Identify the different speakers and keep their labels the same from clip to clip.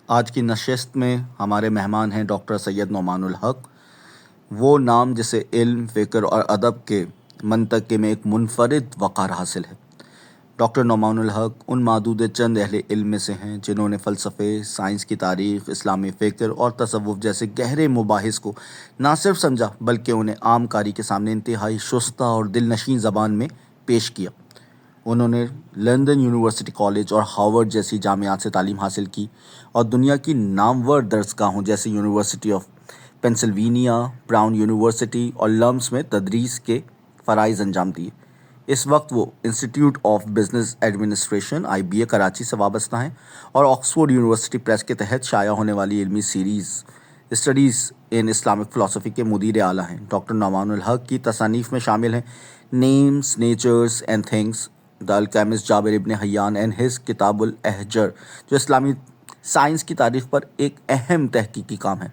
Speaker 1: آج کی نشست میں ہمارے مہمان ہیں ڈاکٹر سید نعمان الحق، وہ نام جسے علم، فکر اور ادب کے منطقے میں ایک منفرد وقار حاصل ہے۔ ڈاکٹر نعمان الحق ان معدود چند اہل علم میں سے ہیں جنہوں نے فلسفے، سائنس کی تاریخ، اسلامی فکر اور تصوف جیسے گہرے مباحث کو نہ صرف سمجھا بلکہ انہیں عام کاری کے سامنے انتہائی شستہ اور دل نشین زبان میں پیش کیا۔ انہوں نے لندن یونیورسٹی کالج اور ہارورڈ جیسی جامعات سے تعلیم حاصل کی اور دنیا کی نامور درسگاہوں جیسے university of Pennsylvania, brown university اور لمس میں تدریس کے فرائض انجام دیے۔ اس وقت وہ institute of business administration (IBA) Karachi سے وابستہ ہیں اور آکسفورڈ یونیورسٹی پریس کے تحت شائع ہونے والی علمی سیریز اسٹڈیز ان اسلامک فلسفی کے مدیر اعلیٰ ہیں۔ ڈاکٹر نعمان الحق کی تصانیف میں شامل ہیں names, nature's and things, the alchemist جابر ابن حیان اینڈ ہز کتاب الاحجر، جو اسلامی سائنس کی تاریخ پر ایک اہم تحقیقی کام ہے،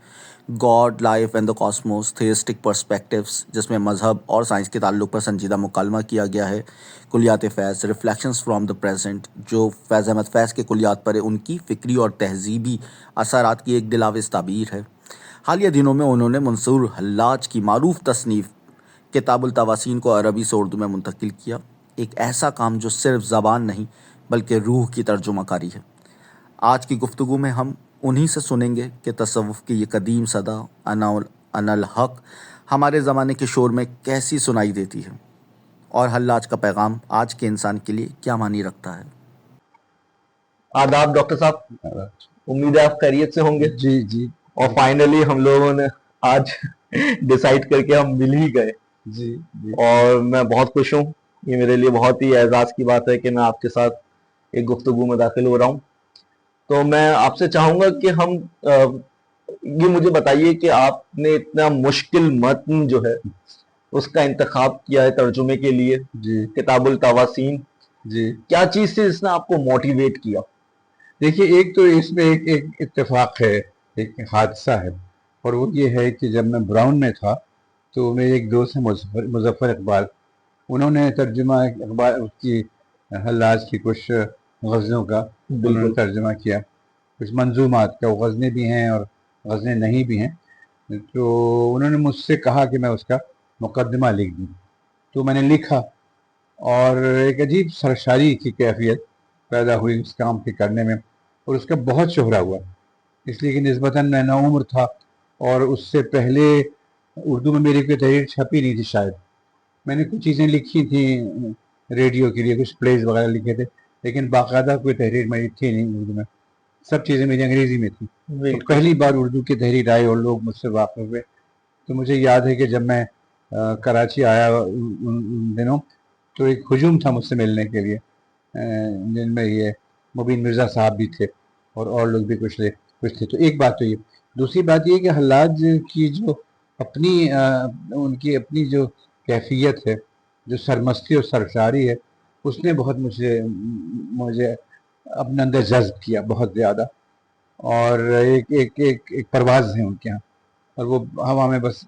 Speaker 1: God, life and the cosmos, theistic perspectives, جس میں مذہب اور سائنس کے تعلق پر سنجیدہ مکالمہ کیا گیا ہے، کلیات فیض، ریفلیکشنز فرام دی پریزنٹ، جو فیض احمد فیض کے کلیات پر ان کی فکری اور تہذیبی اثرات کی ایک دلاویز تعبیر ہے۔ حالیہ دنوں میں انہوں نے منصور حلاج کی معروف تصنیف کتاب التواسین کو عربی سے اردو میں منتقل کیا، ایک ایسا کام جو صرف زبان نہیں بلکہ روح کی ترجمہ کاری ہے۔ آج کی گفتگو میں ہم انہی سے سنیں گے کہ تصوف کی یہ قدیم صدا انا الحق ہمارے زمانے کے شور میں کیسی سنائی دیتی ہے اور حلاج کا پیغام آج کے انسان کے لیے کیا معنی رکھتا ہے۔
Speaker 2: آداب ڈاکٹر صاحب، امید ہے آپ خیریت سے ہوں گے۔
Speaker 3: جی جی
Speaker 2: اور فائنلی ہم لوگوں نے آج ڈیسائیڈ کر کے ہم مل ہی گئے،
Speaker 3: جی جی
Speaker 2: اور میں بہت خوش ہوں۔ یہ میرے لیے بہت ہی اعزاز کی بات ہے کہ میں آپ کے ساتھ ایک گفتگو میں داخل ہو رہا ہوں۔ تو میں آپ سے چاہوں گا کہ ہم یہ مجھے بتائیے کہ آپ نے اتنا مشکل متن جو ہے اس کا انتخاب کیا ہے ترجمے کے لیے،
Speaker 3: جی
Speaker 2: کتاب التواسین،
Speaker 3: جی
Speaker 2: کیا چیز تھی جس نے آپ کو موٹیویٹ کیا؟
Speaker 3: دیکھیے، ایک تو اس میں ایک اتفاق ہے، ایک حادثہ ہے، اور وہ یہ ہے کہ جب میں براؤن میں تھا تو میرے ایک دوست ہیں مظفر اقبال، انہوں نے ترجمہ اقبال اس کی حلاج کی کچھ غزلوں کا انہوں نے ترجمہ کیا، کچھ منظومات کا، وہ غزلیں بھی ہیں اور غزلیں نہیں بھی ہیں، تو انہوں نے مجھ سے کہا کہ میں اس کا مقدمہ لکھ دوں، تو میں نے لکھا، اور ایک عجیب سرشاری کی کیفیت پیدا ہوئی اس کام کے کرنے میں، اور اس کا بہت شہرہ ہوا، اس لیے کہ نسبتاً میں نوعمر تھا، اور اس سے پہلے اردو میں میری کوئی تحریر چھپی نہیں تھی شاید۔ میں نے کچھ چیزیں لکھی تھیں ریڈیو کے لیے، کچھ پلیز وغیرہ لکھے تھے، لیکن باقاعدہ کوئی تحریر میری تھی نہیں اردو میں، سب چیزیں میری انگریزی میں تھیں۔ تو پہلی بار اردو کی تحریر آئی اور لوگ مجھ سے واقف ہوئے۔ تو مجھے یاد ہے کہ جب میں کراچی آیا ان دنوں، تو ایک ہجوم تھا مجھ سے ملنے کے لیے، جن میں یہ مبین مرزا صاحب بھی تھے اور لوگ بھی کچھ تھے۔ تو ایک بات تو یہ، دوسری بات یہ کہ حلاج کی جو ان کی اپنی جو کیفیت ہے، جو سرمستی اور سرشاری ہے، اس نے بہت مجھے اپنے اندر جذب کیا بہت زیادہ، اور ایک پرواز ہے ان کے یہاں، اور وہ ہوا میں بس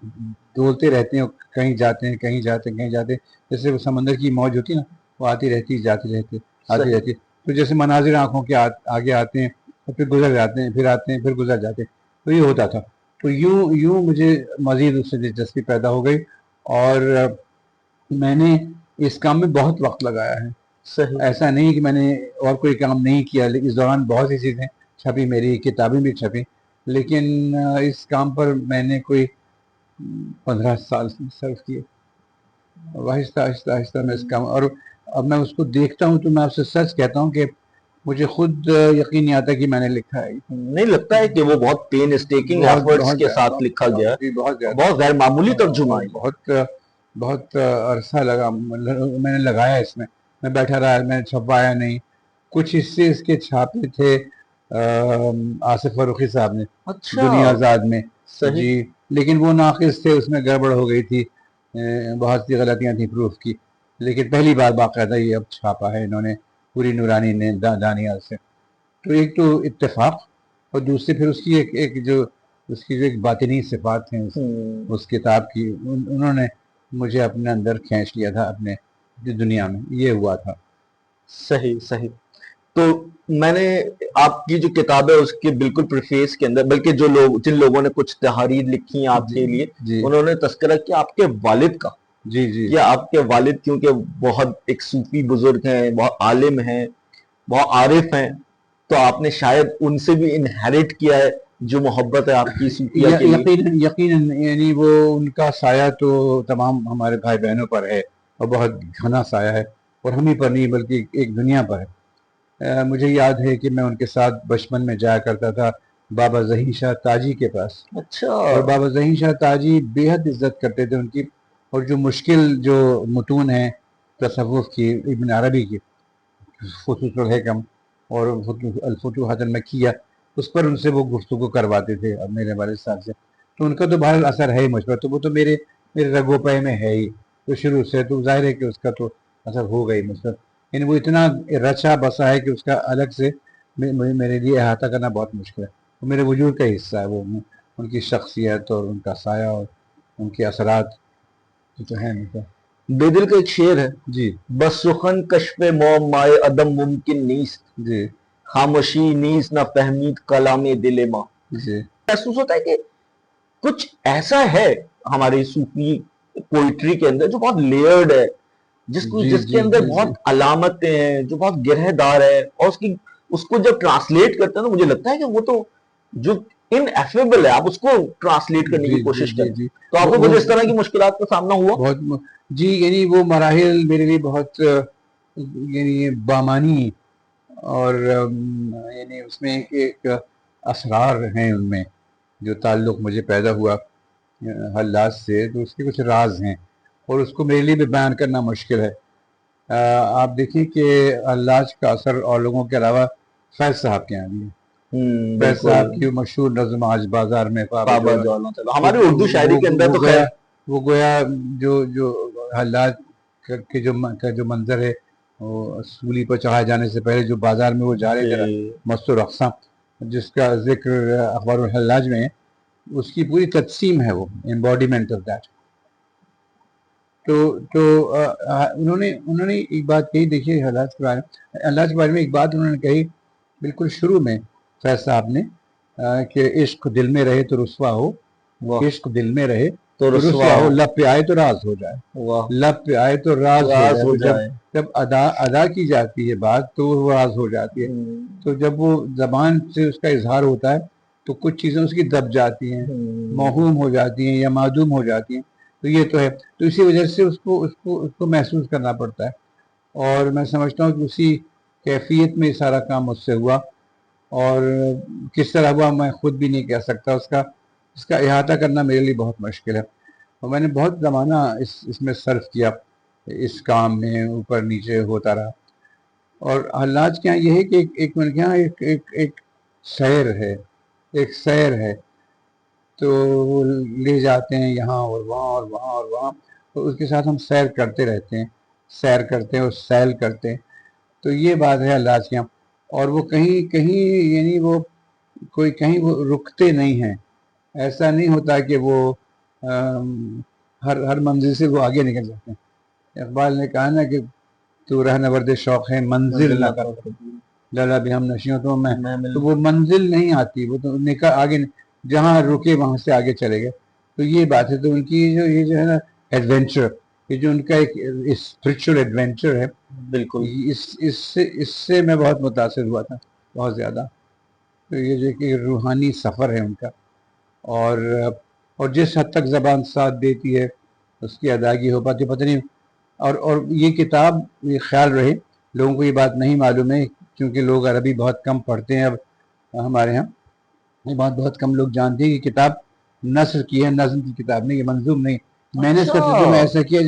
Speaker 3: ڈولتے رہتے ہیں، کہیں جاتے ہیں کہیں جاتے ہیں کہیں جاتے ہیں، جیسے وہ سمندر کی موج ہوتی ہے نا، وہ آتی رہتی جاتی رہتی آتی رہتی، تو جیسے مناظر آنکھوں کے آگے آتے ہیں اور پھر گزر جاتے ہیں، پھر آتے ہیں پھر گزر جاتے ہیں، تو یہ ہوتا تھا۔ تو یوں مجھے مزید اس سے دلچسپی پیدا ہو گئی، اور میں نے اس کام میں بہت وقت لگایا ہے۔
Speaker 2: صحیح۔
Speaker 3: ایسا نہیں کہ میں نے اور کوئی کام نہیں کیا، لیکن اس دوران بہت سی چیزیں چھپی، میری کتابیں بھی چھپی، لیکن اس کام پر میں نے کوئی 15 سال صرف کیے، آہستہ آہستہ آہستہ میں اس کام، اور اب میں اس کو دیکھتا ہوں تو میں آپ سے سچ کہتا ہوں کہ مجھے خود یقین نہیں آتا کہ میں نے لکھا ہے۔
Speaker 2: نہیں لگتا ہے کہ وہ بہت پین اسٹیکنگ ایفرٹس کے ساتھ لکھا گیا ہے، بہت غیر معمولی ترجمہ ہے۔
Speaker 3: بہت عرصہ لگا، میں نے لگایا اس میں بیٹھا رہا، میں نے چھپوایا نہیں، کچھ حصے اس کے چھاپے تھے آصف فروخی صاحب نے دنیا آزاد میں، جی، لیکن وہ ناقص تھے، اس میں گڑبڑ ہو گئی تھی، بہت سی غلطیاں تھیں پروف کی، لیکن پہلی بار باقاعدہ یہ اب چھاپا ہے انہوں نے، پوری نورانی نے دانیال سے۔ تو ایک تو اتفاق، اور دوسری پھر اس کی ایک باطنی صفات ہیں اس کتاب کی، انہوں نے مجھے اپنے اندر کھینچ لیا تھا، اپنے دنیا میں، یہ ہوا تھا۔
Speaker 2: صحیح صحیح۔ تو میں نے آپ کی جو کتاب ہے اس کے بالکل پریفیس کے اندر، بلکہ جن لوگوں نے کچھ تحریر لکھی ہیں آپ کے لیے،
Speaker 3: جی
Speaker 2: انہوں نے تذکرہ کیا آپ کے والد کا،
Speaker 3: جی جی
Speaker 2: کہ آپ کے والد کیونکہ بہت ایک صوفی بزرگ ہیں، بہت عالم ہیں، بہت عارف ہیں، تو آپ نے شاید ان سے بھی انہیریٹ کیا ہے جو محبت ہے آپ کی صوفیہ کے لیے.
Speaker 3: یقیناً یقیناً، یعنی وہ ان کا سایہ تو تمام ہمارے بھائی بہنوں پر ہے، اور بہت گھنا سایہ ہے، اور ہم ہی پر نہیں بلکہ ایک دنیا پر ہے. مجھے یاد ہے کہ میں ان کے ساتھ بچپن میں جایا کرتا تھا بابا ظہیر شاہ تاجی کے پاس،
Speaker 2: اچھا.
Speaker 3: اور بابا ظہیر شاہ تاجی بے حد عزت کرتے تھے ان کی. اور جو مشکل جو متون ہیں تصوف کی، ابن عربی کی فتوح الحکم اور الفتوحات المکیہ، اس پر ان سے وہ گفتگو کرواتے تھے اب میرے والد صاحب سے. تو ان کا تو بہرحال اثر ہے ہی مجھ پر، تو وہ تو میرے رگو پے میں ہے ہی تو شروع سے، تو ظاہر ہے کہ اس کا تو اثر ہو گئی مجھ پر. یعنی وہ اتنا رچا بسا ہے کہ اس کا الگ سے میرے لیے احاطہ کرنا بہت مشکل ہے. وہ میرے وجود کا حصہ ہے، وہ ان کی شخصیت اور ان کا سایہ اور ان کے اثرات تو ہیں مجھ پر.
Speaker 2: بے دل کا ایک شعر ہے،
Speaker 3: جی
Speaker 2: بس سخن کشف موم مائے عدم ممکن نیست،
Speaker 3: جی
Speaker 2: خاموشی نیز نہ فہمید کلام دل ماں.
Speaker 3: جی
Speaker 2: محسوس ہوتا ہے کہ کچھ ایسا ہے ہماری صوفی پوئٹری کے اندر جو بہت لیئرڈ ہے،
Speaker 3: جی
Speaker 2: جس کے
Speaker 3: جی
Speaker 2: اندر
Speaker 3: جی
Speaker 2: بہت علامتیں ہیں، جو بہت گرہ دار ہے، اور اس کو جب ٹرانسلیٹ کرتے ہیں تو مجھے لگتا ہے کہ وہ تو جو ان ایفیبل ہے، آپ اس کو ٹرانسلیٹ کرنے
Speaker 3: جی
Speaker 2: کی
Speaker 3: جی
Speaker 2: کوشش
Speaker 3: جی
Speaker 2: کریں.
Speaker 3: جی
Speaker 2: تو آپ کو
Speaker 3: وہ
Speaker 2: کچھ اس طرح کی مشکلات کا سامنا ہوا؟
Speaker 3: بہت جی، یعنی وہ مراحل میرے لیے بہت یعنی بامانی، اور یعنی اس میں ایک اسرار ہیں ان میں جو تعلق مجھے پیدا ہوا حلات سے، تو اس کے کچھ راز ہیں اور اس کو میرے لیے بھی بیان کرنا مشکل ہے. آپ دیکھیں کہ حلاج کا اثر اور لوگوں کے علاوہ فیض صاحب کے یہاں بھی ہے. فیض
Speaker 2: بالکل.
Speaker 3: صاحب کی مشہور نظم آج بازار میں پابا
Speaker 2: بابا
Speaker 3: جولا،
Speaker 2: جولا ہماری اردو شاعری کے اندر تو خیر
Speaker 3: وہ گویا جو حالات کا جو منظر ہے، وہ سولی پر چڑھائے جانے سے پہلے جو بازار میں وہ جا رہے تھے مست و رقصاں، جس کا ذکر اخبار الحلاج میں ہے، اس کی پوری تقسیم ہے، وہ ایمبوڈیمنٹ آف دیٹ. تو انہوں نے ایک بات کہی، دیکھیے حلاج کے بارے میں ایک بات انہوں نے کہی بالکل شروع میں فیض صاحب نے، کہ عشق دل میں رہے تو رسوا ہو، عشق دل میں رہے تو رسوا ہو، لب پہ آئے تو راز ہو جائے، لب پہ آئے تو راز ہو جائے. جب ادا کی جاتی ہے بات تو وہ راز ہو جاتی ہے. تو جب وہ زبان سے اس کا اظہار ہوتا ہے تو کچھ چیزیں اس کی دب جاتی ہیں، موہوم ہو جاتی ہیں یا معدوم ہو جاتی ہیں. تو یہ تو ہے، تو اسی وجہ سے اس کو محسوس کرنا پڑتا ہے. اور میں سمجھتا ہوں کہ اسی کیفیت میں سارا کام مجھ سے ہوا، اور کس طرح ہوا میں خود بھی نہیں کہہ سکتا. اس کا احاطہ کرنا میرے لیے بہت مشکل ہے، اور میں نے بہت زمانہ اس میں صرف کیا، اس کام میں اوپر نیچے ہوتا رہا. اور حلاج کے یہاں یہ ہے کہ ایک من کے یہاں ایک سیر ہے، ایک سیر ہے. تو وہ لے جاتے ہیں یہاں اور وہاں اور وہاں اور وہاں، تو اس کے ساتھ ہم سیر کرتے رہتے ہیں، سیر کرتے ہیں اور سیل کرتے ہیں. تو یہ بات ہے حلاج کے یہاں. اور وہ کہیں یعنی وہ کوئی کہیں وہ رکتے نہیں ہیں. ایسا نہیں ہوتا کہ وہ ہر منزل سے وہ آگے نکل جاتے ہیں. اقبال نے کہا نا کہ تو رہنورد شوق ہے منزل نہ کر لالا بھی ہم نشیوں تو میں، تو وہ منزل نہیں آتی، وہ تو آگے جہاں رکے وہاں سے آگے چلے گئے. تو یہ بات ہے. تو ان کی یہ جو ہے نا ایڈونچر، یہ جو ان کا ایک اسپرچل ایڈونچر ہے،
Speaker 2: بالکل
Speaker 3: اس سے میں بہت متاثر ہوا تھا، بہت زیادہ. تو یہ جو کہ روحانی سفر ہے ان کا، اور جس حد تک زبان ساتھ دیتی ہے اس کی ادائیگی ہو پاتی پتہ نہیں. اور یہ کتاب، یہ خیال رہے لوگوں کو یہ بات نہیں معلوم ہے، کیونکہ لوگ عربی بہت کم پڑھتے ہیں اب ہمارے ہاں، یہ بات بہت کم لوگ جانتے ہیں کہ کتاب نثر کی ہے، نظم کی کتاب نہیں، یہ منظوم نہیں. میں نے اس کا ترجمہ ایسا کیا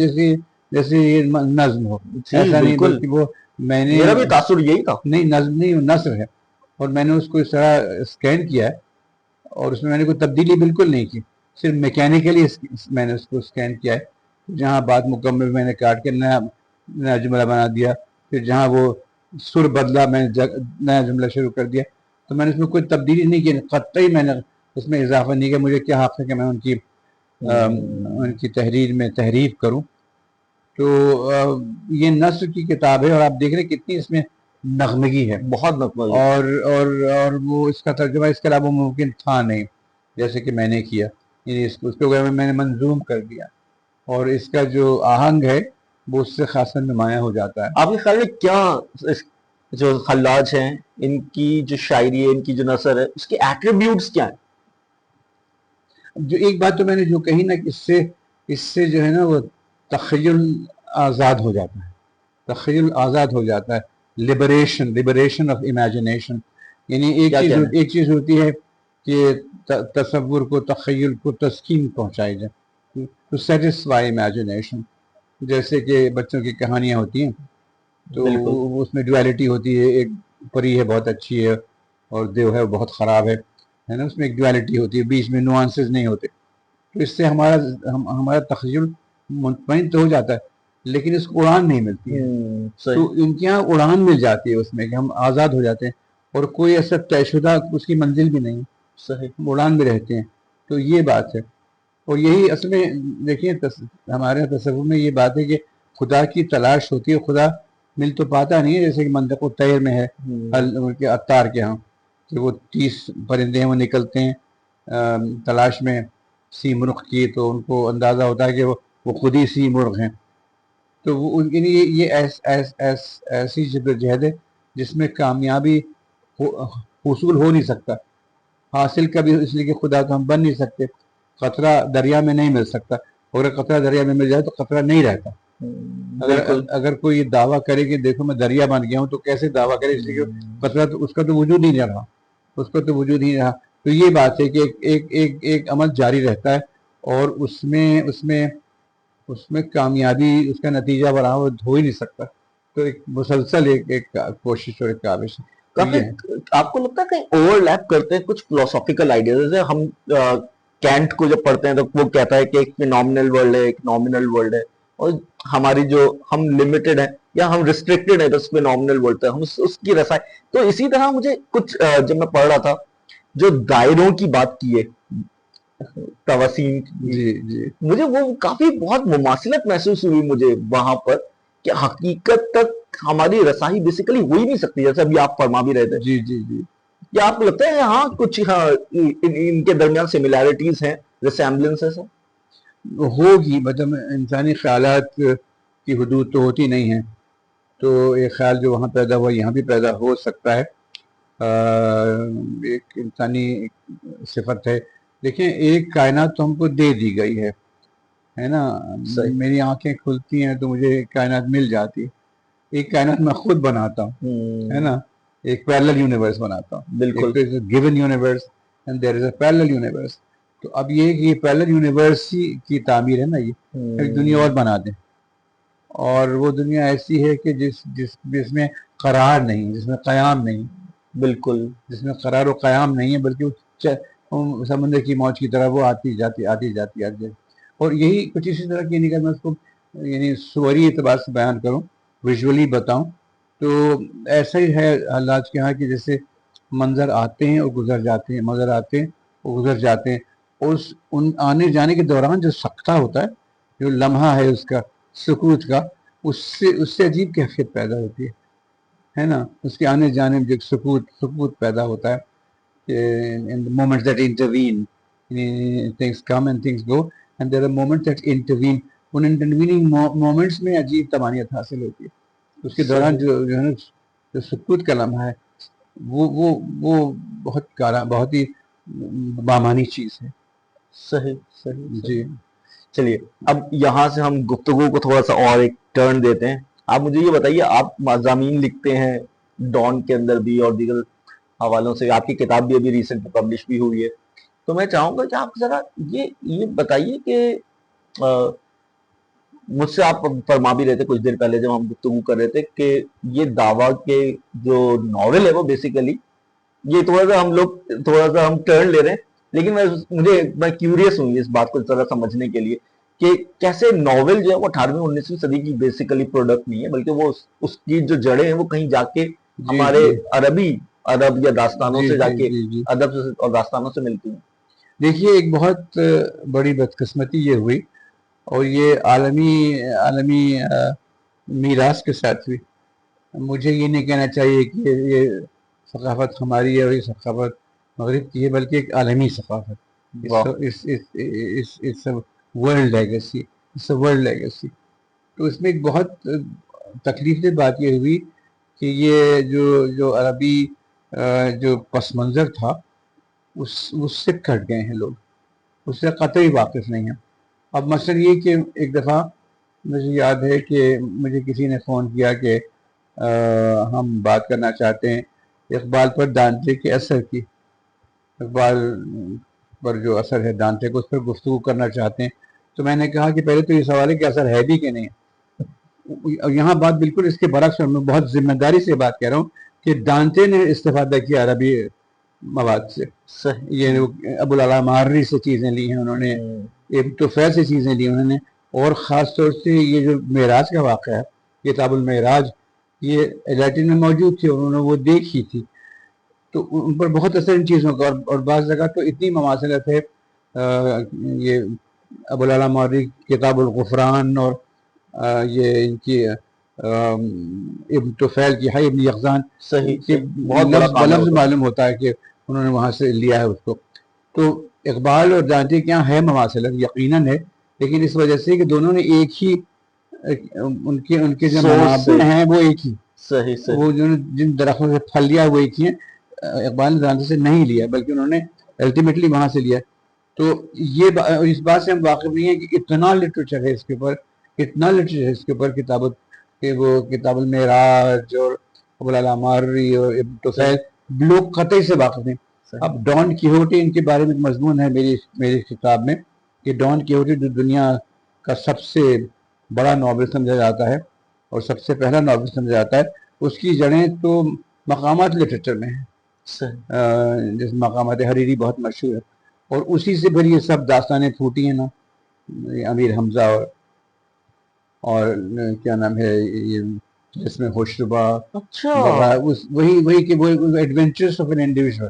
Speaker 3: جیسے یہ نظم ہو، ایسا نہیں، بلکہ وہ میں نے،
Speaker 2: میرا بھی تاثر یہی تھا.
Speaker 3: نہیں نظم نہیں، وہ نثر ہے. اور میں نے اس کو اس طرح اسکین کیا ہے، اور اس میں نے کوئی تبدیلی بالکل نہیں کی، صرف میکینیکلی میں نے اس کو اسکین کیا ہے. جہاں بات مکمل میں نے کاٹ کے نیا جملہ بنا دیا، پھر جہاں وہ سر بدلا میں نے نیا جملہ شروع کر دیا. تو میں نے اس میں کوئی تبدیلی نہیں کی، قطعی میں نے اس میں اضافہ نہیں کیا. مجھے کیا حق ہے کہ میں ان کی تحریر میں تحریف کروں. تو یہ نثر کی کتاب ہے، اور آپ دیکھ رہے ہیں کتنی اس میں نغمگی ہے
Speaker 2: بہت نقمہ.
Speaker 3: اور وہ اس کا ترجمہ اس کے علاوہ ممکن تھا نہیں، جیسے کہ میں نے کیا، یعنی اس کو میں نے منظوم کر دیا، اور اس کا جو آہنگ ہے وہ اس سے خاصا نمایاں ہو جاتا ہے.
Speaker 2: آپ کے خیال میں کیا جو خلاج ہیں ان کی جو شاعری ہے، ان کی جو نثر ہے، اس کے ایٹریبیوٹس کیا ہیں؟
Speaker 3: جو ایک بات تو میں نے جو کہی نا کہ اس سے جو ہے نا وہ تخیل آزاد ہو جاتا ہے، تخیل آزاد ہو جاتا ہے، لبریشن آف امیجنیشن. یعنی ایک چیز ہوتی ہے کہ تصور کو، تخیل کو تسکین پہنچائی جائے، ٹو سیٹسفائی امیجنیشن. جیسے کہ بچوں کی کہانیاں ہوتی ہیں تو اس میں ڈویلٹی ہوتی ہے، ایک پری ہے بہت اچھی ہے اور دیو ہے بہت خراب ہے نا، اس میں ایک ڈویلٹی ہوتی ہے، بیچ میں نوانسز نہیں ہوتے. تو اس سے ہمارا تخیل مطمئن تو ہو جاتا ہے، لیکن اس کو اڑان نہیں ملتی ہے. تو ان کے یہاں اڑان مل جاتی ہے اس میں کہ ہم آزاد ہو جاتے ہیں، اور کوئی ایسا طے شدہ اس کی منزل بھی نہیں، ہم اڑان میں رہتے ہیں. تو یہ بات ہے. اور یہی اصل میں دیکھیے ہمارے تصور میں یہ بات ہے کہ خدا کی تلاش ہوتی ہے، خدا مل تو پاتا نہیں ہے، جیسے کہ منطق الطیر میں ہے عطار کے ہاں کہ وہ 30 پرندے ہیں، وہ نکلتے ہیں تلاش میں سی مرغ کی، تو ان کو اندازہ ہوتا ہے کہ وہ خود ہی سی مرغ ہیں. تو وہ ان کے لیے یہ ایسی جدوجہد ہے جس میں کامیابی حصول ہو نہیں سکتا، حاصل کبھی، اس لیے کہ خدا تو ہم بن نہیں سکتے. قطرہ دریا میں نہیں مل سکتا، اور اگر قطرہ دریا میں مل جائے تو قطرہ نہیں رہتا. اگر کوئی یہ دعویٰ کرے کہ دیکھو میں دریا بن گیا ہوں، تو کیسے دعویٰ کرے، اس لیے کہ قطرہ تو اس کا تو وجود ہی نہیں رہا، اس کا تو وجود ہی نہیں رہا. تو یہ بات ہے کہ ایک عمل جاری رہتا ہے، اور اس میں کامیابی، اس کا نتیجہ برآمد ہو ہی نہیں سکتا. تو ایک مسلسل ایک کوشش اور ایک کاوش.
Speaker 2: آپ کو لگتا ہے کہیں اوور لیپ کرتے ہیں کچھ فلوسافیکل آئیڈیاز؟ جیسے ہم کینٹ کو جب پڑھتے ہیں تو وہ کہتا ہے کہ ایک فینومینل ورلڈ ہے، ایک نومینل ورلڈ ہے، اور ہماری جو ہم لمیٹڈ ہیں یا ہم ریسٹرکٹڈ ہیں بس فینومینل ورلڈ ہے، ہم اس کی رسائی. تو اسی طرح مجھے کچھ جب میں پڑھ رہا تھا جو دائروں کی بات کی ہے توسیم کی، مجھے وہ کافی بہت مماثلت محسوس ہوئی مجھے وہاں پر، کہ حقیقت تک ہماری رسائی بیسیکلی ہو ہی نہیں سکتی، جیسے ابھی آپ فرما بھی رہے تھے.
Speaker 3: جی
Speaker 2: کیا آپ کو لگتا ہے ہاں کچھ ان کے درمیان سملیرٹیز ہیں، ریسیمبلنسز ہیں؟
Speaker 3: ہوگی، مطلب انسانی خیالات کی حدود تو ہوتی نہیں ہیں، تو ایک خیال جو وہاں پیدا ہوا یہاں بھی پیدا ہو سکتا ہے. ایک انسانی صفت ہے. دیکھیں ایک کائنات تو ہم کو دے دی گئی ہے نا. میری آنکھیں کھلتی ہیں تو مجھے ایک کائنات مل جاتی ہے. ایک کائنات میں خود بناتا ہوں، ہے نا، ایک پیرلل یونیورس بناتا ہوں.
Speaker 2: بالکل.
Speaker 3: Given universe and there is a parallel universe. تو اب یہ کہ یہ پیرلل یونیورس کی تعمیر ہے نا، یہ ایک دنیا اور بنا دیں، اور وہ دنیا ایسی ہے کہ جس میں قرار نہیں، جس میں قیام نہیں. بالکل، جس میں قرار و قیام نہیں ہے، بلکہ سمندر کی موج کی طرح وہ آتی جاتی. اور یہی کچھ اسی طرح کی، اگر میں اس کو یعنی صوری اعتبار سے بیان کروں، ویژولی بتاؤں، تو ایسا ہی ہے حالات کے ہاں کہ جیسے منظر آتے ہیں اور گزر جاتے ہیں، منظر آتے ہیں اور گزر جاتے ہیں. اور ان آنے جانے کے دوران جو سکتہ ہوتا ہے، جو لمحہ ہے اس کا سکوت کا، اس سے عجیب کیفیت پیدا ہوتی ہے نا. اس کے آنے جانے میں جو سکوت پیدا ہوتا ہے کہ in the moments that intervene, things come and things go, and there are moments that intervene. ان انٹروننگ مومنٹس میں عجیب طمانیت حاصل ہوتی ہے. اس کے دوران جو ہے نا جو سکوت کا لمحہ ہے، وہ بہت ہی بامانی چیز ہے.
Speaker 2: صحیح.
Speaker 3: جی
Speaker 2: چلیے اب یہاں سے ہم گفتگو کو تھوڑا سا اور ایک ٹرن دیتے ہیں. آپ مجھے یہ بتائیے، آپ مضامین لکھتے ہیں ڈان کے اندر بھی اور دیگر حوالوں سے، آپ کی کتاب بھی ابھی ریسنٹ پبلش بھی ہوئی ہے. تو میں چاہوں گا کہ آپ ذرا یہ بتائیے کہ مجھ سے آپ فرما بھی رہے تھے کچھ دیر پہلے جب ہم گفتگو کر رہے تھے کہ یہ دعویٰ کے جو ناول ہے وہ بیسیکلی، یہ تھوڑا سا ہم ٹرن لے رہے ہیں، لیکن میں کیوریس ہوں اس بات کو ذرا سمجھنے کے لیے کہ کیسے ناول جو ہے وہ 18ویں 19ویں صدی کی بیسیکلی پروڈکٹ نہیں ہے، بلکہ وہ اس کی جو جڑیں ہیں وہ کہیں جا کے ہمارے ادب یا داستانوں سے جا کے ادب اور داستانوں سے ملتی ہیں.
Speaker 3: دیکھیے ایک بہت بڑی بدقسمتی یہ ہوئی، اور یہ عالمی میراث کے ساتھ ہوئی، مجھے یہ نہیں کہنا چاہیے کہ یہ ثقافت ہماری ہے اور یہ ثقافت مغرب کی ہے، بلکہ ایک عالمی ثقافت، ورلڈ لیگیسی، ورلڈ لیگیسی. تو اس میں ایک بہت تکلیف دہ بات یہ ہوئی کہ یہ جو عربی جو پس منظر تھا اس سے کٹ گئے ہیں لوگ، اس سے قطعی واقف نہیں ہیں. اب مثلا یہ کہ ایک دفعہ مجھے یاد ہے کہ مجھے کسی نے فون کیا کہ ہم بات کرنا چاہتے ہیں اقبال پر دانتے کے اثر کی، اقبال پر جو اثر ہے دانتے کو، اس پر گفتگو کرنا چاہتے ہیں. تو میں نے کہا کہ پہلے تو یہ سوال ہے کہ اثر ہے بھی کہ نہیں. یہاں بات بالکل اس کے برعکس ہے، میں بہت ذمہ داری سے بات کہہ رہا ہوں کہ دانتے نے استفادہ کیا عربی مواد سے. یہ ابوالعلا مارری سے چیزیں لی ہیں انہوں نے، ابن سے چیزیں لی انہوں نے، اور خاص طور سے یہ جو معراج کا واقعہ ہے، کتاب المعراج، یہ لیٹن میں موجود تھی، انہوں نے وہ دیکھی تھی، تو ان پر بہت اثر ان چیزوں کا. اور بعض جگہ تو اتنی مماثلت ہے، یہ ابوالعلا مارری کتاب الغفران اور یہ ان کی ابن طفیل کی ہے ابن یقظان، لفظ بلفظ معلوم ہوتا ہے کہ انہوں نے وہاں سے لیا ہے اس کو. تو اقبال اور دانتے کے یہاں ہے مماثلت یقیناً ہے، لیکن اس وجہ سے کہ دونوں نے ایک ہی ان کے جو منابع ہیں وہ ایک ہی، وہ جن درختوں سے پھل لیا وہ ایک ہی ہیں. اقبال نے دانتے سے نہیں لیا بلکہ انہوں نے الٹیمیٹلی وہاں سے لیا. تو یہ اس بات سے ہم واقف نہیں ہیں کہ اتنا لٹریچر ہے اس کے اوپر، اتنا لٹریچر ہے اس کے اوپر، کتاب المعراج اور ابوالعلا مارری اور ابن طفیل، لوگ قطعی سے واقف ہیں. اب ڈان کیہوٹی ان کے بارے میں مضمون ہے میری کتاب میں کہ ڈان کیہوٹی جو دنیا کا سب سے بڑا ناول سمجھا جاتا ہے اور سب سے پہلا ناول سمجھا جاتا ہے، اس کی جڑیں تو مقامات لٹریچر میں ہیں، جس مقامات حریری بہت مشہور ہے، اور اسی سے پھر یہ سب داستانیں پھوٹی ہیں نا، امیر حمزہ اور کیا نام ہے یہ جس میں ہوشربا، وہی کہ وہ ایڈونچرز آف این انڈیویژل،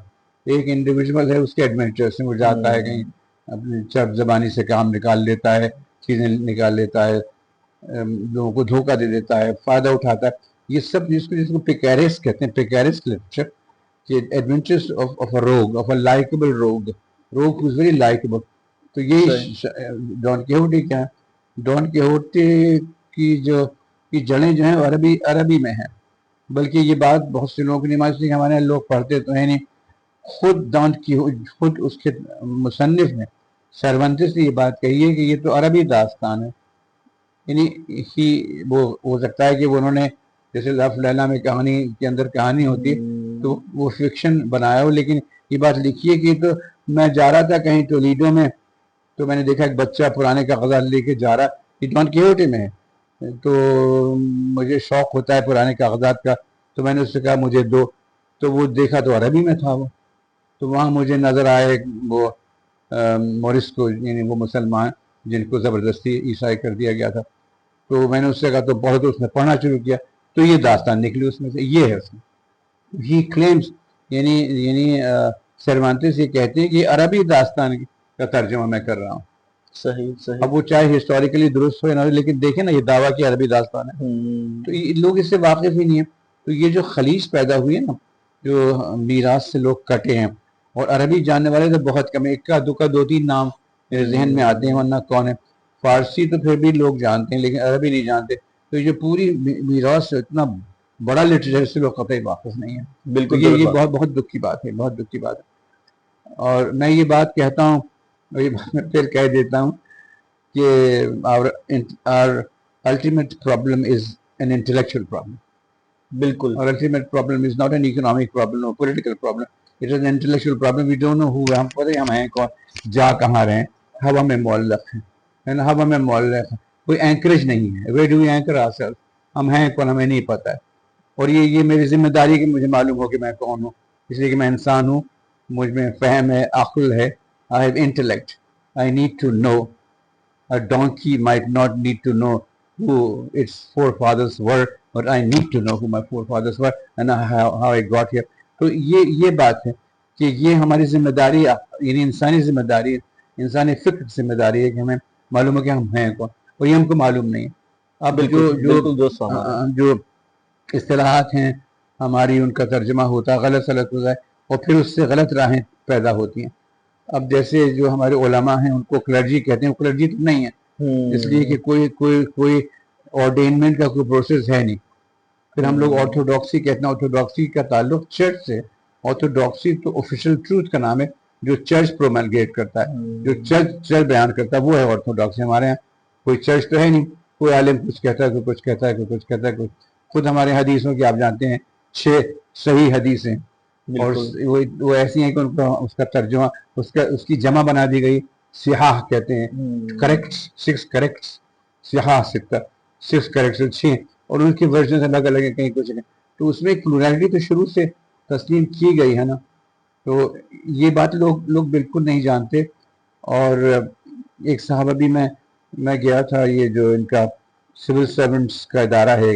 Speaker 3: ایک انڈیویژل ہے اس کے ایڈونچرز میں، وہ جاتا ہے کہیں اپنی چرب زبانی سے کام نکال لیتا ہے، چیزیں نکال لیتا ہے، لوگوں کو دھوکہ دے دیتا ہے، فائدہ اٹھاتا ہے. یہ سب جس کو پیکیرس کہتے ہیں، پیکیرس لٹریچر، کہ ایڈونچرز آف اے روگ، آف اے لائکیبل روگ از ویری لائکیبل. تو یہی ڈان کیہوٹی کیا ہے، ڈان کیہوٹی کی جڑیں جو ہیں عربی میں ہیں. بلکہ یہ بات بہت سے لوگوں کی نمائش تھی کہ ہمارے لوگ پڑھتے تو ہیں نہیں. خود اس کے مصنف نے سیروانتس نے یہ بات کہی ہے کہ یہ تو عربی داستان ہے. یعنی وہ ہو سکتا ہے کہ انہوں نے جیسے لف لیلا میں کہانی کے اندر کہانی ہوتی تو وہ فکشن بنایا ہو، لیکن یہ بات لکھی ہے کہ تو میں جا رہا تھا کہیں ٹولیڈو میں، تو میں نے دیکھا ایک بچہ پرانے کاغذات لے کے جا رہا، یہ ڈان کیہوٹی میں ہے، تو مجھے شوق ہوتا ہے پرانے کاغذات کا، تو میں نے اس سے کہا مجھے دو، تو وہ دیکھا تو عربی میں تھا وہ. تو وہاں مجھے نظر آئے وہ مورس کو، یعنی وہ مسلمان جن کو زبردستی عیسائی کر دیا گیا تھا، تو میں نے اس سے کہا تو پڑھو، تو اس نے پڑھنا شروع کیا، تو یہ داستان نکلی اس میں سے. یہ ہے اس میں ہی کلیمز، یعنی سیروانتس یہ کہتے ہیں کہ عربی داستان کا ترجمہ میں کر رہا ہوں. صحیح. اب وہ چاہے ہسٹوریکلی درست ہو یا نہ، لیکن دیکھیں نا یہ دعویٰ کی عربی داستان ہے، تو لوگ اس سے واقف ہی نہیں ہیں. تو یہ جو خلیج پیدا ہوئی ہے نا، جو میراث سے لوگ کٹے ہیں، اور عربی جاننے والے تو بہت کم ہے، اکا دکا دو تین نام میرے ذہن میں آتے ہیں، ورنہ کون ہے. فارسی تو پھر بھی لوگ جانتے ہیں لیکن عربی نہیں جانتے. تو یہ پوری میراث اتنا بڑا لٹریچر سے لوگ قطعی واقف نہیں ہیں. بالکل یہ بہت دکھ کی بات ہے، بہت دکھ کی بات ہے. اور میں یہ بات کہتا ہوں، اور یہ بات میں پھر کہہ دیتا ہوں کہ our ultimate problem is an intellectual problem. بالکل. Our ultimate problem is not an economic problem or political problem. It is an intellectual problem. We don't know who we are. ہم پتہ ہم ہیں کون، جا کہاں رہے ہیں، ہوا میں معلق ہیں، ہوا میں معلق ہیں، کوئی اینکریج نہیں ہے. Where do we anchor ourselves؟ ہم ہیں کون، ہمیں نہیں پتہ ہے. اور یہ میری ذمہ داری ہے کہ مجھے معلوم ہو کہ میں کون ہوں، اس لیے کہ میں انسان ہوں، مجھ میں فہم ہے، عقل ہے. I have intellect. I need to know. A donkey might not need to know who its forefathers were, but I need to know who my forefathers were and how I got here. تو یہ بات ہے کہ یہ ہماری ذمہ داری، یعنی انسانی ذمہ داری ہے، انسانی فکر ذمہ داری ہے کہ ہمیں معلوم ہے کہ ہم ہیں کون، اور یہ ہم کو معلوم نہیں ہے. اب جو اصطلاحات ہیں ہماری، ان کا ترجمہ ہوتا ہے غلط سلط ہوتا ہے، اور پھر اس سے غلط راہیں پیدا ہوتی ہیں. اب جیسے جو ہمارے علماء ہیں ان کو کلرجی کہتے ہیں، وہ کلرجی تو نہیں ہے، اس لیے کہ کوئی آرڈینمنٹ کا کوئی پروسیس ہے نہیں. پھر ہم لوگ آرتھوڈاکسی کہتے ہیں، آرتھوڈاکسی کا تعلق چرچ سے. آرتھوڈاکسی تو آفیشیل ٹروتھ کا نام ہے، جو چرچ پروملگیٹ کرتا ہے، جو چرچ بیان کرتا ہے، وہ ہے آرتھوڈاکسی. ہمارے ہاں کوئی چرچ تو ہے نہیں، کوئی عالم کچھ کہتا ہے، کوئی کچھ کہتا ہے، کوئی کچھ کہتا ہے. خود ہمارے حدیثوں کی آپ جانتے ہیں 6 صحیح حدیثیں، اور وہ ایسی ہیں کہ ان کو اس کا ترجمہ اس کی جمع بنا دی گئی، صحاح کہتے ہیں. کریکٹ 6 کریکٹ، صحاح 6 کریکٹ 6، اور ان کے ورژن الگ الگ ہیں، کہیں کچھ نہیں. تو اس میں ایک پلورلٹی تو شروع سے تسلیم کی گئی ہے نا. تو یہ بات لوگ بالکل نہیں جانتے. اور ایک صاحب ابھی میں گیا تھا، یہ جو ان کا سول سرونٹس کا ادارہ ہے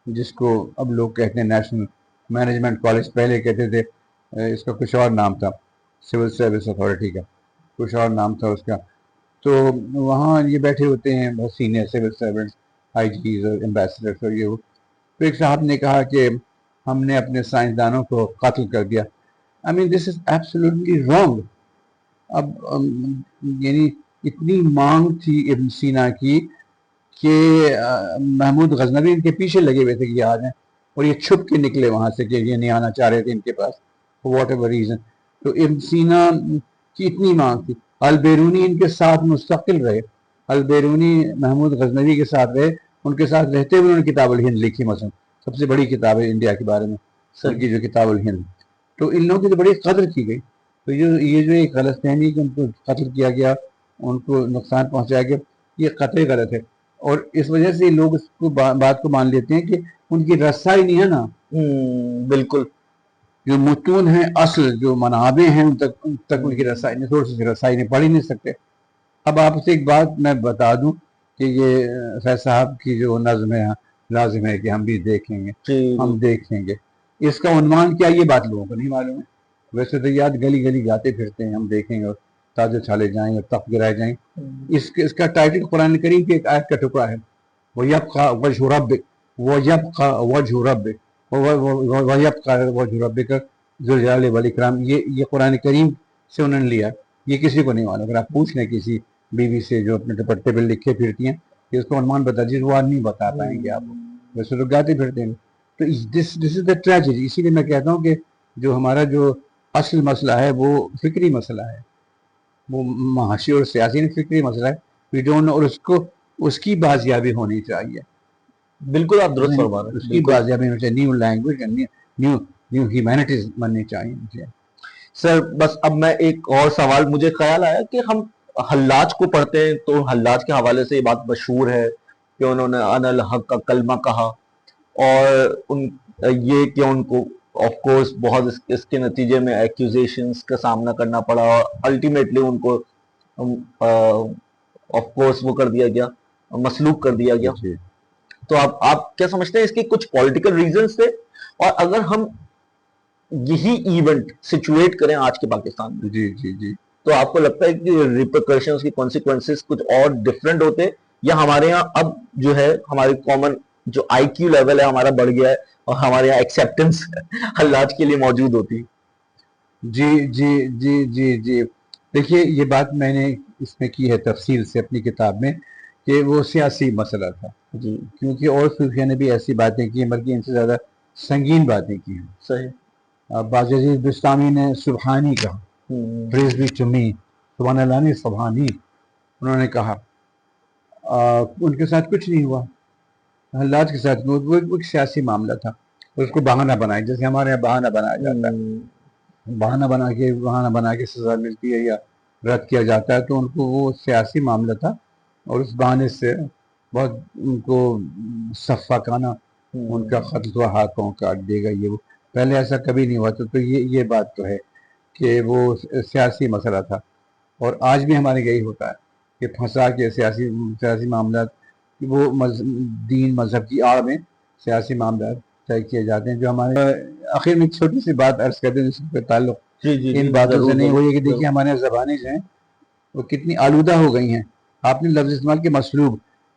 Speaker 3: جس کو اب لوگ کہتے ہیں نیشنل مینجمنٹ کالج، پہلے کہتے تھے اس کا کچھ اور نام تھا، سول سروس اتھارٹی کا کچھ اور نام تھا اس کا. تو وہاں یہ بیٹھے ہوتے ہیں بہت سینئر سول سرونٹس، آئی جیز اور ایمبیسڈرس اور یہ وہ. تو ایک صاحب نے کہا کہ ہم نے اپنے سائنسدانوں کو قتل کر دیا. I mean this is absolutely wrong. اب یعنی اتنی مانگ تھی ابن سینا کی کہ محمود غزنوی ان کے پیچھے لگے ہوئے تھے کہ یہ آ جائیں، اور یہ چھپ کے نکلے وہاں سے کہ یہ نہیں آنا چاہ رہے تھے ان کے پاس واٹ ایور ریزن. تو ابن سینا کی اتنی مانگ تھی. البیرونی ان کے ساتھ مستقل رہے، البیرونی محمود غزنوی کے ساتھ رہے، ان کے ساتھ رہتے ہوئے انہوں نے کتاب الہند لکھی، مثلا سب سے بڑی کتاب ہے انڈیا کے بارے میں ان کی جو کتاب الہند. تو ان لوگوں کی تو بڑی قدر کی گئی. تو یہ جو ایک غلط فہمی کہ ان کو قتل کیا گیا، ان کو نقصان پہنچایا گیا، یہ قطعی غلط ہے. اور اس وجہ سے لوگ اس کو بات کو مان لیتے ہیں کہ ان کی رسائی نہیں ہے نا.
Speaker 2: بالکل.
Speaker 3: جو متون ہیں، اصل جو منابع ہیں، ان تک ان کی رسائی نہیں، تھوڑی سی رسائی نہیں، پڑھ ہی نہیں سکتے. اب آپ سے ایک بات میں بتا دوں کہ یہ فیض صاحب کی جو نظم ہے، لازم ہے کہ ہم بھی دیکھیں گے، ہم دیکھیں گے. اس کا عنوان کیا، یہ بات لوگوں کو نہیں معلوم ہے. ویسے تو یاد گلی گلی گاتے پھرتے ہیں، ہم دیکھیں گے اور تاج چھالے جائیں اور تخت گرائے جائیں. اس کا ٹائٹل قرآن کریم کی ایک آیت کا ٹکڑا ہے، وَيَبْقَى وَجْهُ رَبِّكَ وَيَبْقَى وَجْهُ رَبِّكَ وَيَبْقَى وَجْهُ رَبِّكَ ذو الجلال والإکرام. یہ قرآن کریم سے انہوں نے لیا. یہ کسی کو نہیں معلوم. اگر آپ پوچھ لیں کسی بیوی سے جو اپنے دوپٹے پہ لکھے پھرتی ہیں کہ اس کو عنوان بتا دیجیے، وہ نہیں بتا پائیں گے آپ کو. ویسے تو گاتے پھرتے ہیں. تو دس از دا ٹریجڈی. اسی لیے میں کہتا ہوں کہ جو ہمارا جو اصل مسئلہ ہے وہ فکری مسئلہ ہے، وہ معاشی اور سیاسی نہیں، فکری مسئلہ ہے. We don't know. اور اس کی بازیابی ہونی چاہیے.
Speaker 2: بالکل آپ درست فرما رہے ہیں.
Speaker 3: اس کی بازیابی ہونی چاہیے. نیو لینگویج، نیو ہیومینٹیز بننی چاہیے.
Speaker 2: سر بس اب میں ایک اور سوال مجھے خیال آیا کہ ہم حلاج کو پڑھتے ہیں تو حلاج کے حوالے سے یہ بات مشہور ہے کہ انہوں نے ان الحق کا کلمہ کہا، اور یہ کہ ان کو آف کورس بہت اس کے نتیجے میں ایکیوزیشنز کا سامنا کرنا پڑا، اور الٹیمیٹلی ان کو آف کورس وہ کر دیا گیا، مسلوب کر دیا گیا. تو آپ کیا سمجھتے ہیں اس کے کچھ پولیٹیکل ریزنز تھے؟ اور اگر ہم یہی ایونٹ سچویٹ کریں آج کے پاکستان میں،
Speaker 3: جی جی جی،
Speaker 2: تو آپ کو لگتا ہے کہ ریپرکشنز کی کانسیکوینسز کچھ اور ڈفرینٹ ہوتے، یا ہمارے ہاں اب جو ہے ہماری کامن جو آئی کیو لیول ہے ہمارا بڑھ گیا ہے اور ہمارے یہاں ایکسیپٹنس حلاج کے لیے موجود ہوتی؟
Speaker 3: جی جی جی جی جی. دیکھیے یہ بات میں نے اس میں کی ہے تفصیل سے اپنی کتاب میں کہ وہ سیاسی مسئلہ تھا.
Speaker 2: جی
Speaker 3: کیونکہ اور صوفیہ نے بھی ایسی باتیں کی ہیں بلکہ ان سے زیادہ سنگین باتیں کی ہیں.
Speaker 2: صحیح.
Speaker 3: باجی بستانی نے سبحانی کہا، پریز بی ٹو می، سبحان اللہ نے سبحانی انہوں نے کہا. ان کے ساتھ کچھ نہیں ہوا. حلاج کے ساتھ وہ ایک سیاسی معاملہ تھا. اس کو بہانہ بنایا، جیسے ہمارے یہاں بہانہ بنایا جاتا ہے، بہانہ بنا کے سزا ملتی ہے یا رد کیا جاتا ہے. تو ان کو وہ سیاسی معاملہ تھا، اور اس بہانے سے بہت ان کو صفاقانہ ان کا قتل ہوا، ہاتھوں کاٹ دے گا یہ وہ. پہلے ایسا کبھی نہیں ہوا. تو یہ بات تو ہے کہ وہ سیاسی مسئلہ تھا، اور آج بھی ہمارے یہی ہوتا ہے کہ پھنسا کے سیاسی معاملات، وہ دین مذہب کی آڑ میں سیاسی معاملات طے کیے جاتے ہیں. جو ہمارے آخر میں چھوٹی سی بات عرض کرتے ہیں جس کے تعلق ان باتوں سے نہیں ہوئی ہے کہ دیکھیے ہمارے زبانیں جو ہیں وہ کتنی آلودہ ہو گئی ہیں. آپ نے لفظ استعمال کہ مسلوب.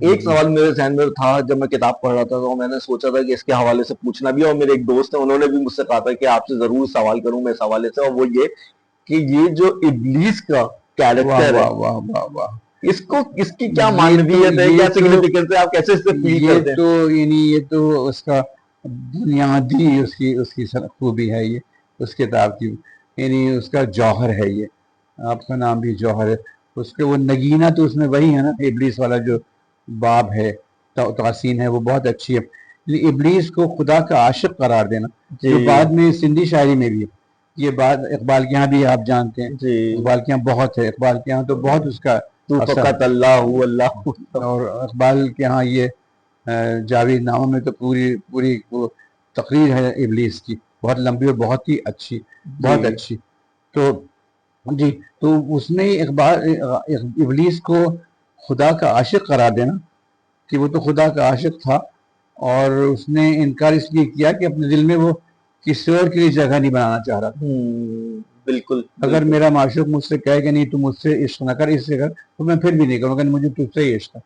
Speaker 2: ایک سوال میرے ذہن میں تھا جب میں کتاب پڑھ رہا تھا، تو میں نے سوچا تھا کہ اس کے حوالے سے پوچھنا بھی، اور میرے ایک دوست ہیں انہوں نے بھی مجھ سے کہا تھا کہ آپ سے ضرور سوال کروں میں اس حوالے سے، اور وہ یہ کہ یہ جو ابلیس کا
Speaker 3: واہ
Speaker 2: کیریکٹر ہے،
Speaker 3: واہ واہ واہ واہ.
Speaker 2: اس کی کیا
Speaker 3: یہ
Speaker 2: معنویت ہے،
Speaker 3: یہ
Speaker 2: کیا
Speaker 3: تو
Speaker 2: سگنیفیکینس ہے، آپ کیسے اس سے فیل
Speaker 3: یہ
Speaker 2: کرتے ہیں؟
Speaker 3: تو یعنی یہ تو اس کا بنیادی اس کی خوبی ہے، یہ اس کتاب کی، یعنی اس کا جوہر ہے یہ. آپ کا نام بھی جوہر ہے. اس کے وہ نگینہ تو اس میں وہی ہے نا، ابلیس والا جو باب ہے، توسین ہے، وہ بہت اچھی ہے. لیکن ابلیس کو خدا کا عاشق قرار دینا، جو
Speaker 2: جی
Speaker 3: بعد میں سندھی شاعری میں بھی ہے. یہ بات اقبال کے یہاں بھی آپ جانتے ہیں،
Speaker 2: جی،
Speaker 3: اقبال کے یہاں بہت ہے، اقبال کے یہاں تو بہت اس کا
Speaker 2: تو
Speaker 3: اثر.
Speaker 2: فقط اللہ اللہ.
Speaker 3: اور اقبال کے ہاں یہ جاوید نامہ میں تو پوری وہ تقریر ہے ابلیس کی، بہت لمبی اور بہت ہی اچھی، بہت
Speaker 2: جی
Speaker 3: اچھی. تو جی، تو اس نے ابلیس کو خدا کا عاشق قرار دینا، کہ وہ تو خدا کا عاشق تھا، اور اس نے انکار اس لیے کیا کہ اپنے دل میں وہ کسی اور کے لیے جگہ نہیں بنانا چاہ رہا.
Speaker 2: بالکل
Speaker 3: اگر
Speaker 2: بالکل.
Speaker 3: میرا معشوق مجھ سے کہے کہ نہیں تو مجھ سے عشق نہ کر، اس سے کر، تو میں پھر بھی نہیں کروں گا، مجھے تجھ سے ہی عشق ہے.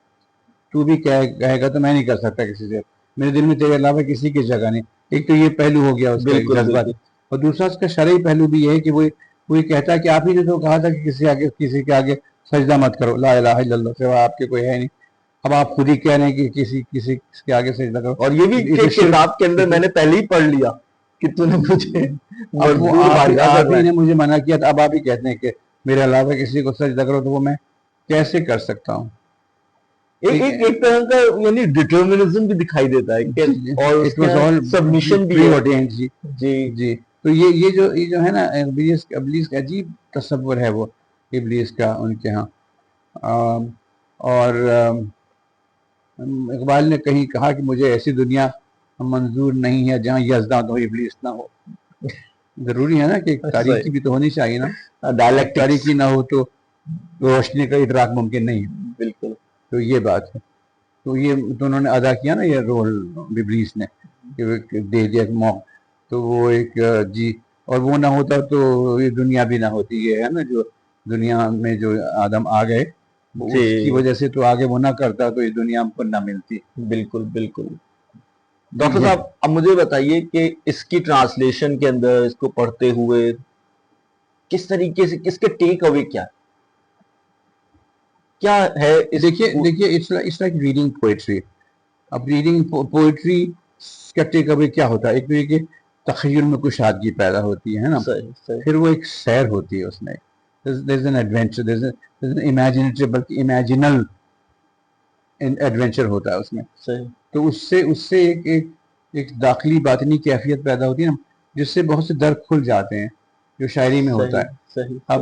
Speaker 3: تو بھی کہے گا تو میں نہیں کر سکتا کسی سے، میرے دل میں تیرے علاوہ کسی کی جگہ نہیں. ایک تو یہ پہلو ہو گیا اس کا
Speaker 2: بالکل
Speaker 3: جذبات.
Speaker 2: بالکل.
Speaker 3: اور دوسرا اس کا شرعی پہلو بھی یہ ہے کہ وہ یہ کہتا ہے کہ آپ ہی نے تو کہا تھا کہ کسی کے آگے سجدہ مت کرو، لا الہ الا اللہ سوا آپ کے کوئی ہے نہیں. اب آپ خود ہی کہہ رہے ہیں کہ کسی کے آگے سجدہ کرو.
Speaker 2: اور یہ بھی کہ کتاب کے اندر میں نے پہلے ہی پڑھ لیا کہ تو نے مجھے
Speaker 3: اب وہ
Speaker 2: مجبور بارگاہ کر
Speaker 3: آپ
Speaker 2: رہا
Speaker 3: ہی
Speaker 2: ہے.
Speaker 3: نے مجھے منع کیا تھا، اب آپ ہی کہتے ہیں کہ میرے علاوہ کسی کو سجدہ کرو، تو وہ میں کیسے کر سکتا ہوں؟
Speaker 2: ایک طرح کا یعنی ڈٹرمنزم بھی دکھائی دیتا ہے کہ، اور اس
Speaker 3: اٹ واز
Speaker 2: کا
Speaker 3: آل
Speaker 2: سبمیشن بھی
Speaker 3: پری
Speaker 2: ہے.
Speaker 3: آرڈینڈ. جی
Speaker 2: جی
Speaker 3: جی. تو یہ جو ہے نا ابلیس کا عجیب تصور ہے وہ ابلیس کا ان کے ہاں. اور اقبال نے کہیں کہا کہ مجھے ایسی دنیا منظور نہیں ہے جہاں یزداں تو ابلیس نہ ہو. ضروری ہے نا کہ تاریکی بھی تو ہونی چاہیے نا،
Speaker 2: ڈائلیکٹکس.
Speaker 3: تاریکی نہ ہو تو روشنی کا ادراک ممکن نہیں ہے.
Speaker 2: بالکل.
Speaker 3: تو یہ بات ہے. تو انہوں نے ادا کیا نا یہ رول ابلیس نے، کہ دے دیا ایک موقع. تو وہ ایک جی، اور وہ نہ ہوتا تو یہ دنیا بھی نہ ہوتی. یہ ہے نا جو دنیا میں جو آدم آ گئے، اس کی وجہ سے تو آگے وہ نہ کرتا تو یہ دنیا ہم کو نہ ملتی.
Speaker 2: بالکل بالکل. ڈاکٹر صاحب اب مجھے بتائیے کہ اس کی ٹرانسلیشن کے اندر اس کو پڑھتے ہوئے کس طریقے سے، اس کے ٹیک اوے کیا ہے؟
Speaker 3: دیکھیے اٹس لائک ریڈنگ پوئٹری. اب ریڈنگ پوئٹری کا ٹیک اوے کیا ہوتا ہے؟ ایک تو یہ کہ تخیل میں کشادگی پیدا ہوتی ہے نا، پھر وہ ایک سیر ہوتی ہے اس میں، there's an adventure, there's an imaginative بلکہ imaginal ایڈونچر ہوتا ہے اس میں. تو اس سے ایک داخلی باطنی کیفیت پیدا ہوتی ہے نا، جس سے بہت سے در کھل جاتے ہیں، جو شاعری میں ہوتا ہے. اب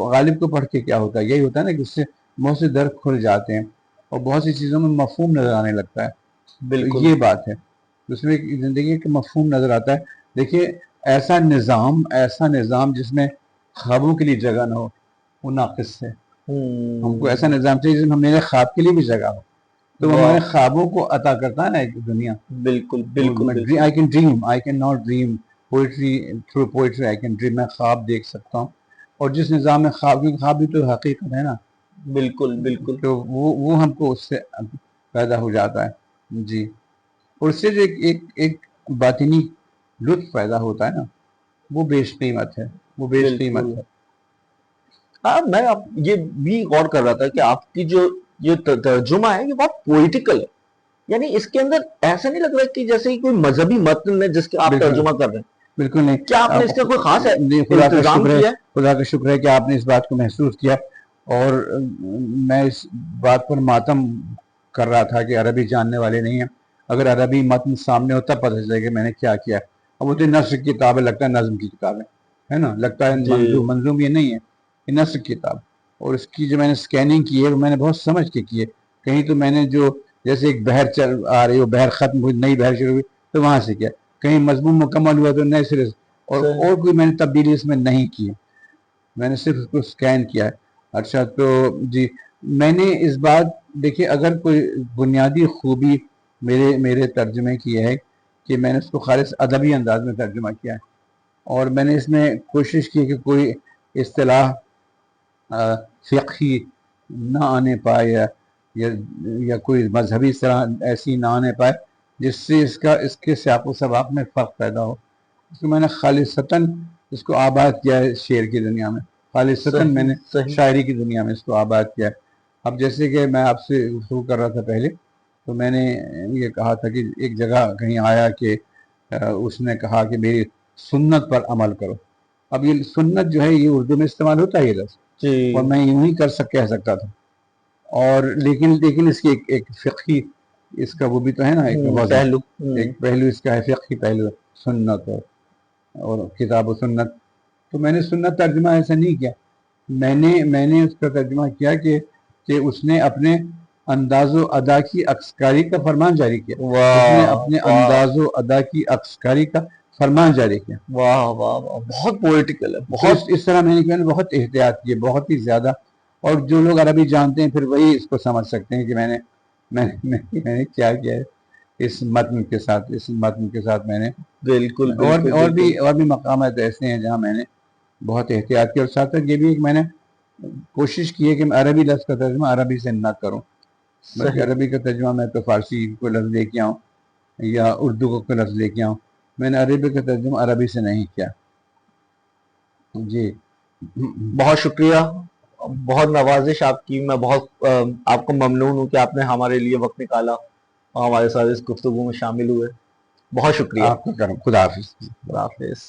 Speaker 3: غالب کو پڑھ کے کیا ہوتا ہے؟ یہی ہوتا ہے نا کہ اس سے بہت سے در کھل جاتے ہیں اور بہت سی چیزوں میں مفہوم نظر آنے لگتا ہے. تو یہ بات ہے اس میں زندگی کا مفہوم نظر آتا ہے. دیکھیے ایسا نظام جس میں خوابوں کے لیے جگہ نہ ہو، وہ ناقص ہے. ہم کو ایسا نظام چاہیے جس میں میرے خواب کے لیے بھی جگہ ہو. تو ہمارے خوابوں کو عطا کرتا ہے نا ایک دنیا.
Speaker 2: بالکل بالکل.
Speaker 3: I can dream, I cannot dream poetry, through poetry I can dream. میں خواب دیکھ سکتا ہوں، اور جس نظام میں خواب بھی تو حقیقت ہے نا.
Speaker 2: بالکل بالکل.
Speaker 3: تو وہ ہم کو اس سے پیدا ہو جاتا ہے. جی. اور اس سے جو ایک باطنی لطف پیدا ہوتا ہے نا، وہ بیش قیمت ہے، وہ بیش قیمت ہے.
Speaker 2: ہاں میں یہ بھی غور کر رہا تھا کہ آپ کی جو یہ ترجمہ ہے یہ بہت پوئٹیکل ہے. یعنی اس کے اندر ایسا نہیں لگ رہا کہ جیسے کوئی مذہبی متن ہے جس کے آپ ترجمہ کر رہے ہیں.
Speaker 3: بالکل نہیں.
Speaker 2: کیا آپ نے اس کا کوئی خاص انتظام کیا ہے؟
Speaker 3: خدا کا شکر ہے کہ آپ نے اس بات کو محسوس کیا. اور میں اس بات پر ماتم کر رہا تھا کہ عربی جاننے والے نہیں ہیں. اگر عربی متن سامنے ہو تب پتہ چلے کہ میں نے کیا کیا. اب وہ تو نثر کی کتاب ہے، لگتا ہے نظم کی کتاب ہے نا، لگتا ہے منظوم یہ نہیں ہے، یہ نثر کی کتاب. اور اس کی جو میں نے سکیننگ کی ہے میں نے بہت سمجھ کے کی ہے. کہیں تو میں نے جو جیسے ایک بحر چل آ رہی ہو، بحر ختم ہوئی، نئی بحر شروع ہوئی، تو وہاں سے کیا. کہیں مضمون مکمل ہوا تو نئے سرے سے. اور کوئی میں نے تبدیلی اس میں نہیں کی ہے، میں نے صرف اس کو سکین کیا ہے. اچھا تو جی، میں نے اس بات دیکھیے اگر کوئی بنیادی خوبی میرے ترجمے کی ہے کہ میں نے اس کو خالص ادبی انداز میں ترجمہ کیا ہے. اور میں نے اس میں کوشش کی کہ کوئی اصطلاح فقہی نہ آنے پائے یا کوئی مذہبی طرح ایسی نہ آنے پائے جس سے اس کے سیاق و سباق میں فرق پیدا ہو. اس کو میں نے خالصتاً اس کو آباد کیا ہے شعر کی دنیا میں, خالصتاً میں نے شاعری کی دنیا میں اس کو آباد کیا ہے. اب جیسے کہ میں آپ سے گفتگو کر رہا تھا پہلے, تو میں نے یہ کہا تھا کہ ایک جگہ کہیں آیا کہ اس نے کہا کہ میری سنت پر عمل کرو. اب یہ سنت جو ہے یہ اردو میں استعمال ہوتا ہے یہ لفظ, اور میں یوں ہی کہہ سکتا تھا, اور لیکن اس کی ایک فقہی اس کا وہ بھی تو ہے نا, ایک پہلو اس کا ہے, فقہی پہلو سنت اور کتاب و سنت. تو میں نے سنت ترجمہ ایسا نہیں کیا, میں نے اس کا ترجمہ کیا کہ اس نے اپنے انداز و ادا کی عکسکاری کا فرمان جاری کیا. اس نے اپنے انداز و ادا کی عکسکاری کا فرمان جاری کیا.
Speaker 2: واہ واہ واہ, بہت پولیٹیکل ہے, بہت
Speaker 3: اس طرح میں نے بہت احتیاط کی, بہت ہی زیادہ. اور جو لوگ عربی جانتے ہیں پھر وہی اس کو سمجھ سکتے ہیں کہ میں نے کیا کیا ہے اس متن کے ساتھ میں نے
Speaker 2: بالکل
Speaker 3: اور بھی مقامات ایسے ہیں جہاں میں نے بہت احتیاط کی. اور ساتھ یہ بھی میں نے کوشش کی ہے کہ میں عربی لفظ کا ترجمہ عربی سے نہ کروں, بلکہ عربی کا ترجمہ میں تو فارسی کو لفظ لے کے آؤں یا اردو کو لفظ لے کے آؤں. میں نے عربی کا ترجمہ عربی سے نہیں کیا. جی
Speaker 2: بہت شکریہ, بہت نوازش آپ کی. میں بہت آپ کو ممنون ہوں کہ آپ نے ہمارے لیے وقت نکالا اور ہمارے ساتھ اس گفتگو میں شامل ہوئے. بہت شکریہ.
Speaker 3: آپ کا کرم. خدا حافظ.
Speaker 2: خدا حافظ.